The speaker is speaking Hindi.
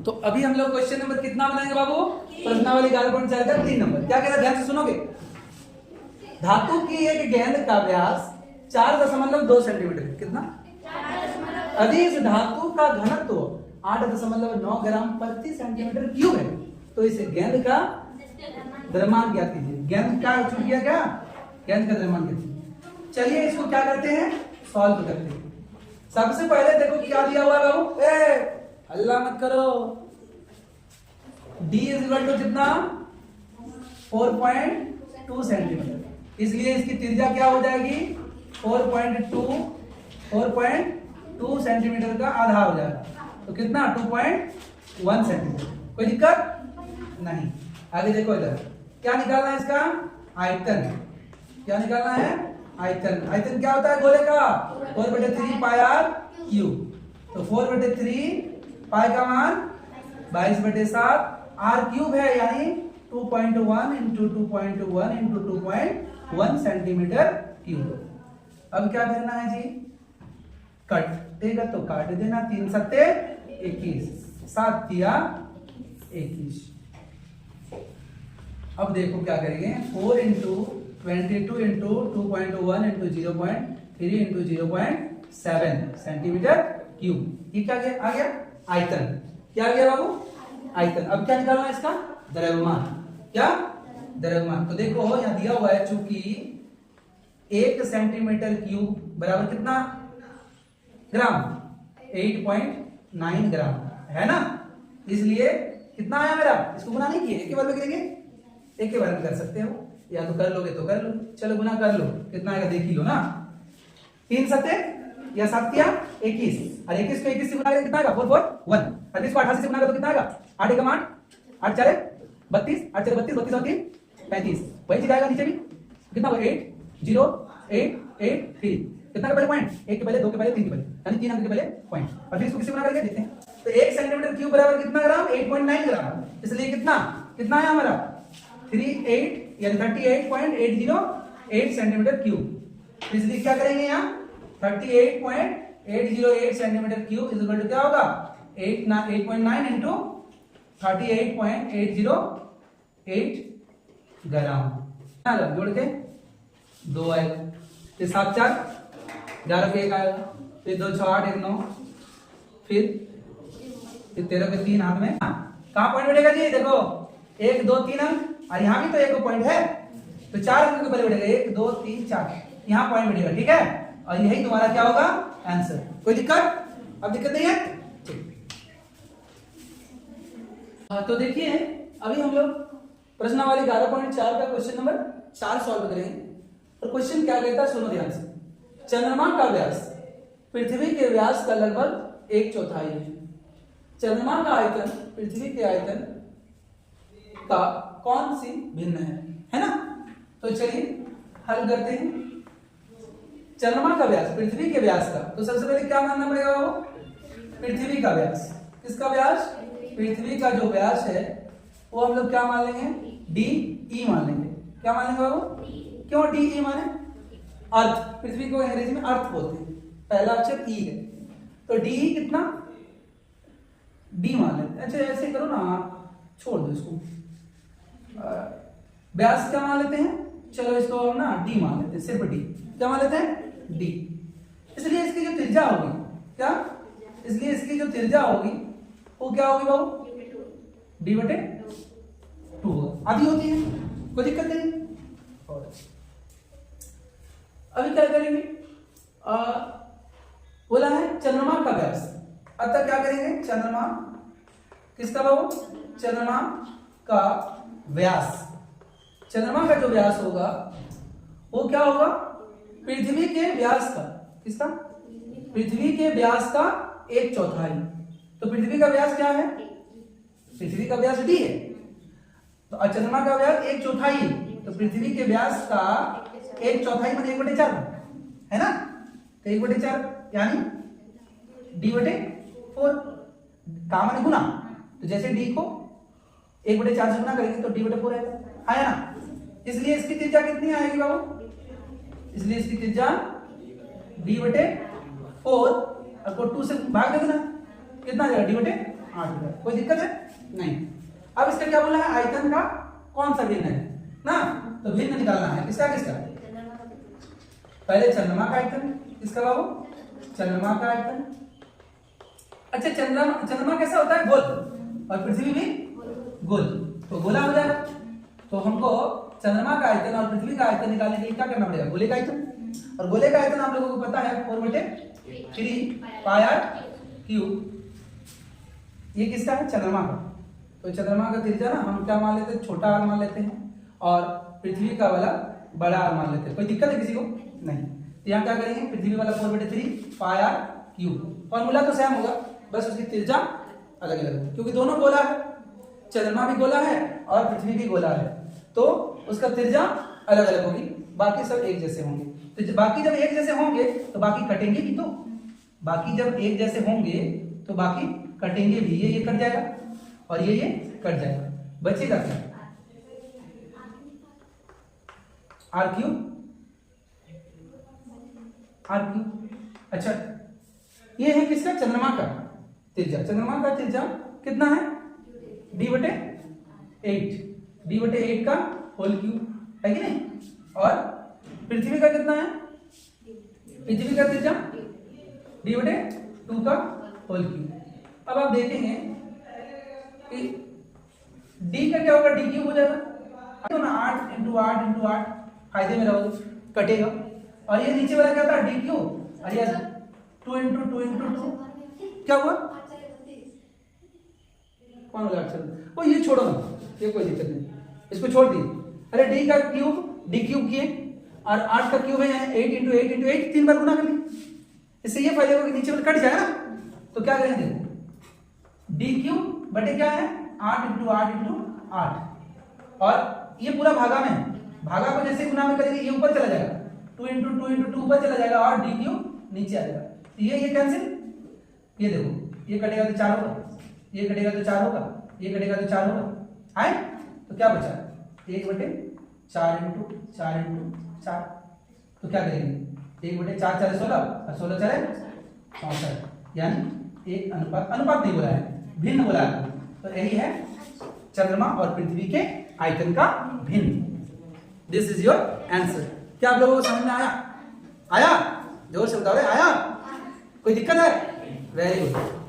तो अभी हम लोग क्वेश्चन नंबर कितना बनाएंगे बाबू? प्रश्नावली 11.4 का 3 नंबर। क्या कहता है, ध्यान से सुनोगे। धातु की एक गेंद का व्यास 4.2 सेंटीमीटर, कितना? यदि इस धातु का घनत्व 8.9 ग्राम प्रति सेंटीमीटर क्यूब है तो इस गेंद का द्रव्यमान ज्ञात कीजिए। गेंद का छूट गया क्या? गेंद का द्रव्यमान ज्ञात कीजिए। चलिए इसको क्या करते हैं, सॉल्व करते हैं। सबसे पहले देखो क्या दिया हुआ है बाबू, हल्ला मत करो। D इज इक्वल टू कितना? 4.2 सेंटीमीटर, इसलिए इसकी त्रिज्या क्या हो जाएगी? 4.2 सेंटीमीटर का आधा हो जाएगा, तो कितना? 2.1 सेंटीमीटर। कोई दिक्कत नहीं। आगे देखो इधर क्या निकालना है इसका? आयतन। क्या निकालना है? आयतन। आयतन क्या होता है गोले का? 4/3 पाई आर क्यूब। तो 4/3 पाई का मान 22/7 आर क्यूब है, यानी 2.1 इंटू 2.1 इंटू 2.1 सेंटीमीटर क्यूब। अब क्या करना है जी? कटेगा तो काट देना। 3 सत्ते 21, 7 तिया 21। अब देखो क्या करेंगे, 4 into 22 into 2.1 into 0.3 into 0.7 centimetre cube. ये क्या आ गया? आयतन। क्या आ गया बाबू? आयतन। अब क्या निकालना है इसका? द्रव्यमान। क्या? द्रव्यमान। तो देखो यहां दिया हुआ है, चूंकि 1 सेंटीमीटर क्यूब बराबर कितना ग्राम? 8.9 ग्राम है ना, इसलिए कितना आया मेरा? इसको गुना नहीं किए, एक के बार में करेंगे, एक के बार में कर सकते हो, या तो कर लोगे तो कर लो। चलो गुना कर लो, कितना आएगा देख ही लो ना। 3 सत्ते या 7 तिया 21, और 21 को 21 से गुना करेंगे कितना आएगा? 441। 38 को 88 से गुना करो तो कितना आएगा? 8 एकम 8, 8 4 32, 8 4 32, 32 और 3 35। वही चीज आएगा नीचे भी, कितना होगा? 8 0 8 8 3। कितना के पहले पॉइंट? 1 के पहले, 2 के पहले, 3 के पहले, यानी 3 अंक के पहले पॉइंट। और फिर इसको किससे गुना करके देखते हैं। तो 1 सेंटीमीटर क्यूब बराबर कितना ग्राम? 8.9 ग्राम। इसलिए कितना कितना है हमारा? 38 यानी 38.808 सेंटीमीटर क्यूब। इसलिए क्या करेंगे यहाँ? 38.808 centimetre cube is equal to क्या होगा? 8.9 इंटू 38.808 ग्राम। जोड़ के 2 आएगा, फिर 7 4 11 के 1 आएगा, फिर 2 6 8 1 9, फिर 13 के 3 हाथ में। कहाँ पॉइंट बैठेगा जी? देखो 1 2 3 अंक, और यहाँ भी तो एक पॉइंट है, तो 4 अंक के पहले बैठेगा। 1 2 3 4, यहाँ पॉइंट बैठेगा, ठीक है। और यही तुम्हारा क्या होगा? आंसर। कोई दिक्कत? अब दिक्कत नहीं है, ठीक। तो देखिए अभी हम लोग प्रश्नावली 11.4 का क्वेश्चन नंबर 4 सॉल्व करेंगे। और क्वेश्चन क्या कहता है सुनो ध्यान से। चंद्रमा का व्यास पृथ्वी के व्यास का लगभग 1/4 है। चंद्रमा का आयतन पृथ्वी के आयतन का कौन सी भिन्न है ना? तो चलिए हल करते हैं। चंद्रमा का व्यास पृथ्वी के व्यास का, तो सबसे पहले क्या मानना पड़ेगा वो? पृथ्वी का व्यास। किसका व्यास? पृथ्वी का जो व्यास है वो हम लोग क्या मान लेंगे? डी ई मान लेंगे। क्या मान लेंगे बाबू? क्यों डी ई माने? अर्थ, पृथ्वी को अंग्रेजी में अर्थ बोलते हैं, पहला अक्षर ई है, तो डी कितना? डी मान लेते हैं। अच्छा ऐसे करो ना, छोड़ दो इसको, व्यास क्या मान लेते हैं? चलो इसको ना डी मान लेते हैं, सिर्फ डी। क्या मान लेते हैं? डी। इसलिए इसकी जो त्रिज्या होगी, क्या? इसलिए इसकी जो त्रिज्या होगी वो क्या होगी बाबू? D/2 होगा। आधी होती है, कोई दिक्कत नहीं। और अभी क्या करेंगे? बोला है चंद्रमा का व्यास, अतः क्या करेंगे? चंद्रमा किसका बाबू? चंद्रमा का व्यास। चंद्रमा का जो व्यास होगा वो क्या होगा? पृथ्वी के व्यास का। किसका? पृथ्वी के व्यास का 1/4। तो पृथ्वी का व्यास क्या है? पृथ्वी का व्यास डी है, तो चंद्रमा का व्यास 1/4 है, तो पृथ्वी के व्यास का 1/4 मतलब 1/4 है ना, तो 1/4 यानी D/4 का मान गुना, तो जैसे डी को 1/4 से गुना करेंगे तो D/4 आएगा ना। इसलिए इसकी त्रिज्या कितनी आएगी बाबू? इसलिए इसकी त्रिज्या D/4 और को 2 से भाग देना, कितना आ जाएगा? 8 कोई दिक्कत है नहीं। अब इसका क्या बोला है, आयतन का कौन सा भिन्न है ना, तो भिन्न निकालना है किसका किसका, पहले चंद्रमा का आयतन, किसका बाबू, चंद्रमा का आयतन। अच्छा चंद्रमा कैसा होता है, गोल, और पृथ्वी भी गोल, तो गोला हो जाएगा। तो हमको चंद्रमा का आयतन और पृथ्वी का आयतन निकालने के लिए क्या करना पड़ेगा, गोले का आयतन। और गोले का आयतन आप लोगों को पता है 4/3 पाई आर क्यूब। ये किसका है, चंद्रमा का। तो चंद्रमा का त्रिज्या ना हम क्या मान लेते हैं, छोटा आर मान लेते हैं, और पृथ्वी का वाला बड़ा आर मान लेते हैं। कोई दिक्कत है किसी को नहीं। तो यहाँ क्या करेंगे, पृथ्वी वाला 4/3 पाई आर क्यूब। फॉर्मूला तो सेम होगा, बस उसकी त्रिज्या अलग अलग होगी, क्योंकि दोनों गोला है, चंद्रमा भी गोला है और पृथ्वी भी गोला है, तो उसका त्रिज्या अलग अलग होगी, बाकी सब एक जैसे होंगे। तो बाकी जब एक जैसे होंगे तो बाकी कटेंगे भी, तो बाकी जब एक जैसे होंगे तो बाकी कटेंगे भी। ये कट जाएगा और ये कट जाएगा, बचेगा क्या, आर क्यूब। अच्छा ये है किसका, चंद्रमा का त्रिज्या। चंद्रमा का त्रिज्या कितना है, d/8 का होल क्यूब है कि नहीं। और पृथ्वी का कितना है, पृथ्वी का त्रिज्या d/2 का होल क्यूब। अब आप देखेंगे कि d का क्या होगा, d क्यूब हो जाएगा, तो ना 8 × 8 × 8 फायदे में रहोगे, कटेगा। और ये नीचे वाला क्या था, d क्यूब, और ये 2 × 2 × 2 क्या हुआ, कौन वाला अक्षर, वो ये छोड़ो ना, ये कोई दिक्कत नहीं, इसको छोड़ दी। अरे d का क्यूब d क्यूब किए, और 8 का क्यूब है 8 × 8 × 8, 3 बार गुना कर ली, इससे ये फायदा होगा कि नीचे वाला कट जाएगा ना। तो क्या करेंगे, d क्यूब बटे क्या है, 8 × 8 × 8, और ये पूरा भागा में, भागा को जैसे गुना में करेंगे ये ऊपर चला जाएगा, 2 × 2 × 2 ऊपर चला जाएगा, और d क्यूब नीचे आ जाएगा। तो ये कैंसिल, ये देखो ये कटेगा तो 4 होगा, ये कटेगा तो 4 होगा, ये कटेगा तो 4 होगा, है। तो क्या बचा, 1/4 × 4 × 4। तो क्या करेंगे, 1/4 4 16, और 16 4 64, यानी एक अनुपात नहीं बोला है, भिन्न बोला है। तो यही है चंद्रमा और पृथ्वी के आयतन का भिन्न। This is your answer. क्या आप लोगों को समझ में आया, जोर से बताओ, आया, कोई दिक्कत है, वेरी गुड।